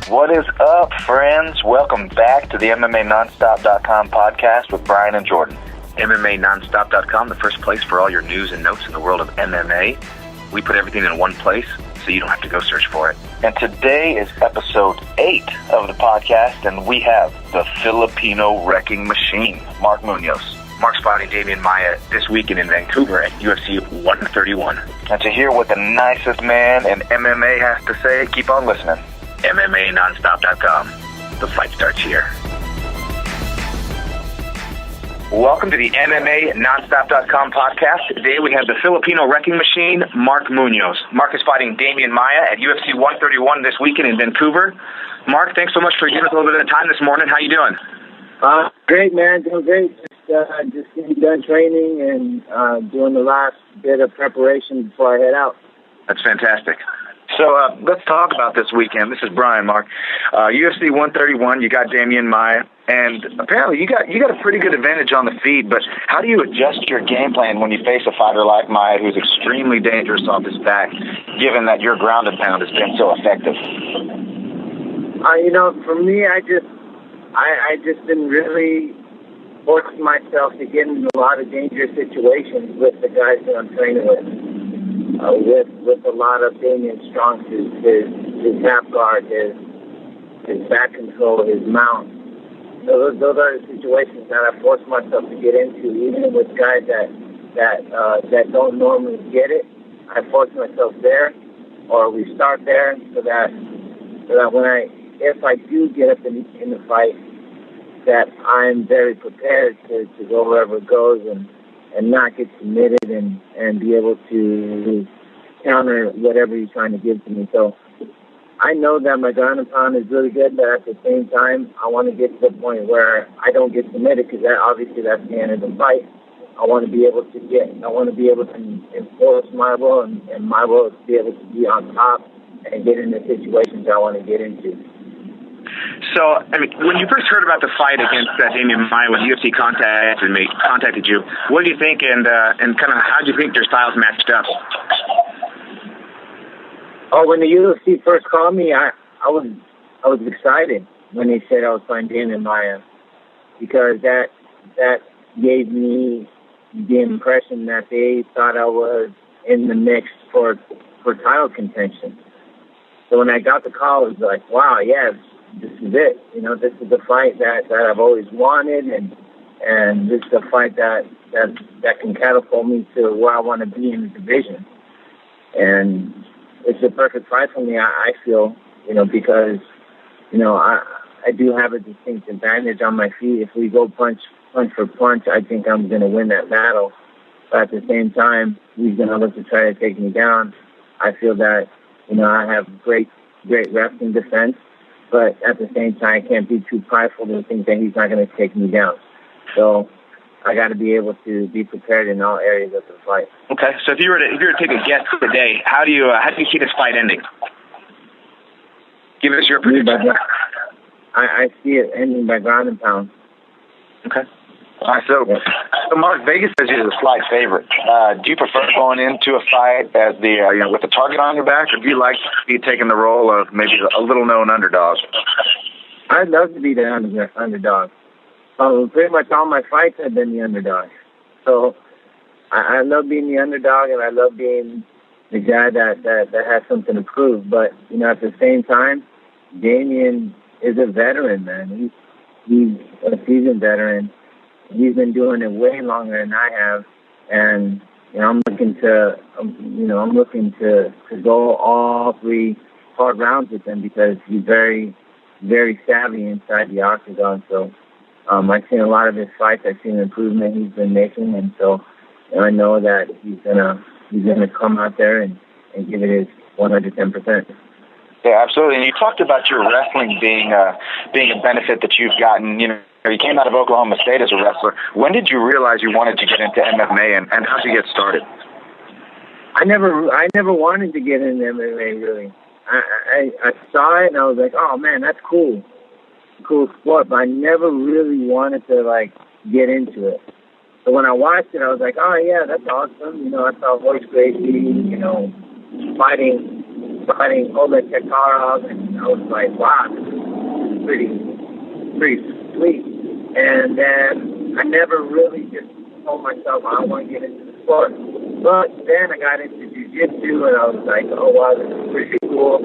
What is up, friends? Welcome back to the MMANonstop.com podcast with Brian and Jordan. MMANonstop.com, the first place for all your news and notes in the world of MMA. We put everything in one place so you don't have to go search for it. And today is episode 8 of the podcast, and we have the Filipino Wrecking Machine, Mark Munoz. Mark's fighting Damian Maia this weekend in Vancouver at UFC 131. And to hear what the nicest man in MMA has to say, keep on listening. MMANonstop.com. The fight starts here. Welcome to the MMANonstop.com podcast. Today we have the Filipino Wrecking Machine, Mark Munoz. Mark is fighting Damian Maia at UFC 131 this weekend in Vancouver. Mark, thanks so much for giving us a little bit of time this morning. How you doing? Great, man. Doing great. Just getting done training and doing the last bit of preparation before I head out. That's fantastic. So let's talk about this weekend. This is Brian, Mark. UFC 131, you got Damian Maia, and apparently you got a pretty good advantage on the feet, but how do you adjust your game plan when you face a fighter like Maia who's extremely dangerous off his back, given that your ground and pound has been so effective? For me, I just been really forcing myself to get into a lot of dangerous situations with the guys that I'm training with a lot of Damian's strong suits, his half guard, his back control, his mount. So those are the situations that I force myself to get into, even with guys that don't normally get it. I force myself there, or we start there, so that if I do get up in the fight, that I'm very prepared to go wherever it goes and not get submitted and be able to counter whatever he's trying to give to me. So I know that my ground and pound is really good, but at the same time, I want to get to the point where I don't get submitted, because that's the end of the fight. I want to be able to enforce my role, and my role is to be able to be on top and get into situations I want to get into. So, when you first heard about the fight against Damian Maia, when UFC contacted you, what did you think, and kind of how did you think your styles matched up? Oh, when the UFC first called me, I was excited when they said I was fighting Damian Maia, because that gave me the impression that they thought I was in the mix for title contention. So when I got the call, it was like, wow, yeah, this is it. This is the fight that I've always wanted, and this is a fight that can catapult me to where I want to be in the division. And it's a perfect fight for me, I feel, because, I do have a distinct advantage on my feet. If we go punch for punch, I think I'm going to win that battle. But at the same time, he's going to look to try to take me down. I feel that, I have great wrestling defense. But at the same time, I can't be too prideful to think that he's not going to take me down. So I got to be able to be prepared in all areas of the fight. Okay, so if you were to take a guess today, how do you see this fight ending? Give us your prediction. I see it ending by ground and pound. Okay. All right, so Mark, Vegas says you're the slight favorite. Do you prefer going into a fight as with the target on your back, or do you like to be taking the role of maybe a little-known underdog? I'd love to be the underdog. Pretty much all my fights have been the underdog. So I love being the underdog, and I love being the guy that has something to prove. But, at the same time, Damian is a veteran, man. He's a seasoned veteran. He's been doing it way longer than I have, and I'm looking to go all 3 hard rounds with him, because he's very, very savvy inside the octagon. So I've seen a lot of his fights. I've seen the improvement he's been making, and so I know that he's gonna come out there and give it his 110%. Yeah, absolutely. And you talked about your wrestling being a benefit that you've gotten. You came out of Oklahoma State as a wrestler. When did you realize you wanted to get into MMA, and how did you get started? I never wanted to get into MMA, really. I saw it and I was like, oh man, that's cool sport, but I never really wanted to get into it. So when I watched it, I was like, oh yeah, that's awesome. I saw Royce Gracie, fighting fighting Oleg Tatarov, and I was like, wow, this is pretty sweet. And then I never really just told myself I want to get into the sport. But then I got into jiu-jitsu, and I was like, oh wow, this is pretty cool,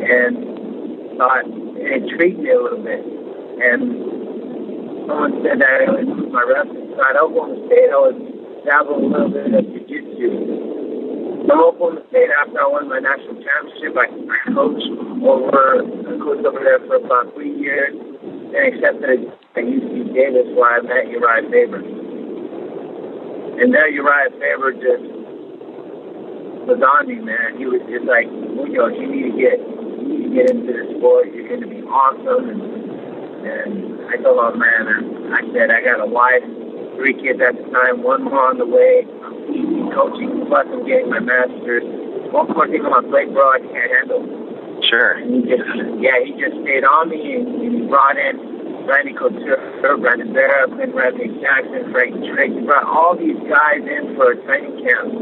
and thought it intrigued me a little bit. And someone said that I would improve my wrestling. So at Oklahoma State, I was dabbling a little bit of jiu-jitsu. From Oklahoma State, after I won my national championship, I coached over there for about 3 years, and accepted at UC Davis, where I met Uriah Faber. And there Uriah Faber just was on me, man. He was just like, Munoz, you need to get into the sport. You're going to be awesome. And I told him, man, I said, I got a wife, 3 kids at the time, 1 more on the way. I'm teaching, coaching, plus I'm getting my master's. 1 more thing on my plate, bro, I can't handle. Sure. And he just stayed on me, and he brought in Randy Couture, Brandon Vera, Quinn Redney Jackson, Frank Drake. He brought all these guys in for a training camp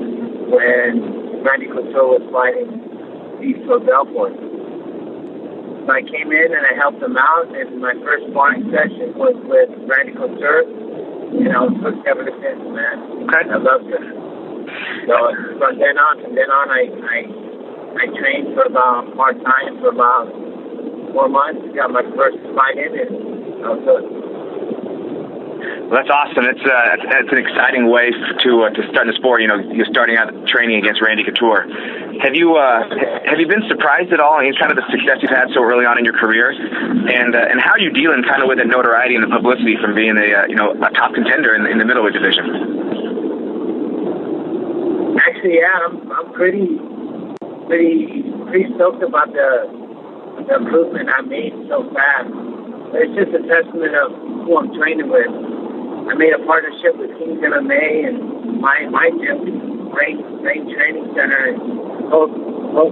when Randy Couture was fighting East Belfort. So I came in and I helped him out, and my first sparring session was with Randy Couture, and I was hooked ever since, man. Okay. I loved it. So from then on, I trained for about part-time for about 4 months, got my first fight in, and I was hooked. Well, that's awesome. It's an exciting way to start in the sport. You know, you're starting out training against Randy Couture. Have you been surprised at all in kind of the success you've had so early on in your career, and how are you dealing kind of with the notoriety and the publicity from being a top contender in the middleweight division? Actually, yeah, I'm pretty stoked about the improvement I made so fast. It's just a testament of who I'm training with. I made a partnership with King's MMA and my gym, Rain Training Center. And both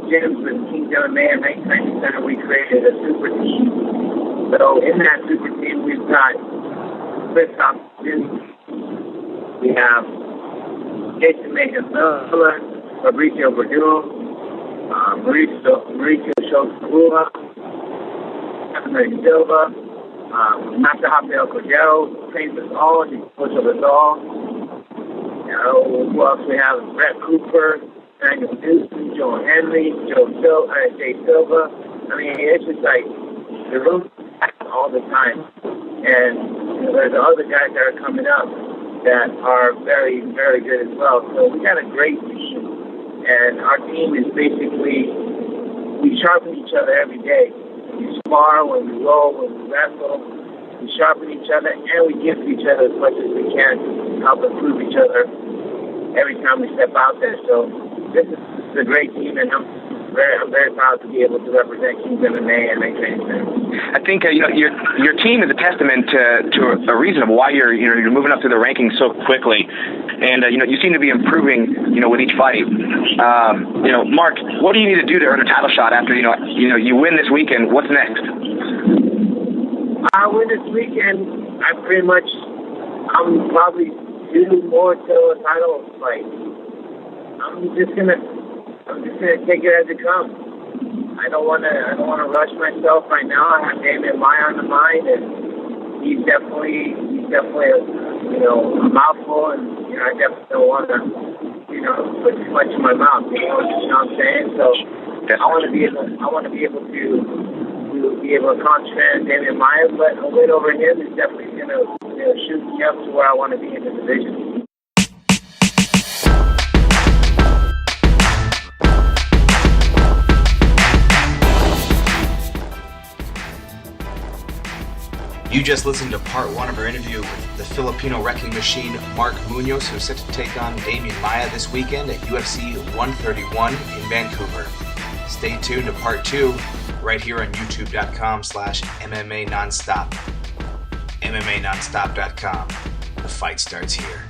gyms with King's MMA and Rain Training Center, we created a super team. So in that super team, we've got Chris Thompson, we have Jason Miller, Fabricio Verdun, Mauricio Shoshua, Anthony Silva, Master Rafael Cordero, trains us all, he's coach of us all. Who else we have? Brett Cooper, Daniel Newton, Joe Henry, Jay Silva. I mean, it's just like the room's packed all the time. And there's other guys that are coming up that are very, very good as well. So we got a great team. And our team is basically, we sharpen each other every day. We spar, when we roll, when we wrestle, we sharpen each other, and we give to each other as much as we can to help improve each other every time we step out there. So this is a great team, and I'm very proud to be able to represent King's MMA and Rain Training Center. I think your team is a testament to a reason of why you're moving up through the rankings so quickly, and you seem to be improving with each fight. Mark, what do you need to do to earn a title shot after you win this weekend? What's next? I win this weekend. I'm probably due more to a title fight. I'm just gonna take it as it comes. I don't want to rush myself right now. I have Damian Maya on the mind, and he's definitely a mouthful, and I definitely don't want to put too much in my mouth. You know what I'm saying? So I want to be able to concentrate on Damian Maya, but a win over him is definitely going to shoot me up to where I want to be in the division. You just listened to part 1 of our interview with the Filipino wrecking machine Mark Munoz, who's set to take on Damian Maya this weekend at UFC 131 in Vancouver. Stay tuned to part 2 right here on youtube.com/MMANonstop. MMANonstop.com. The fight starts here.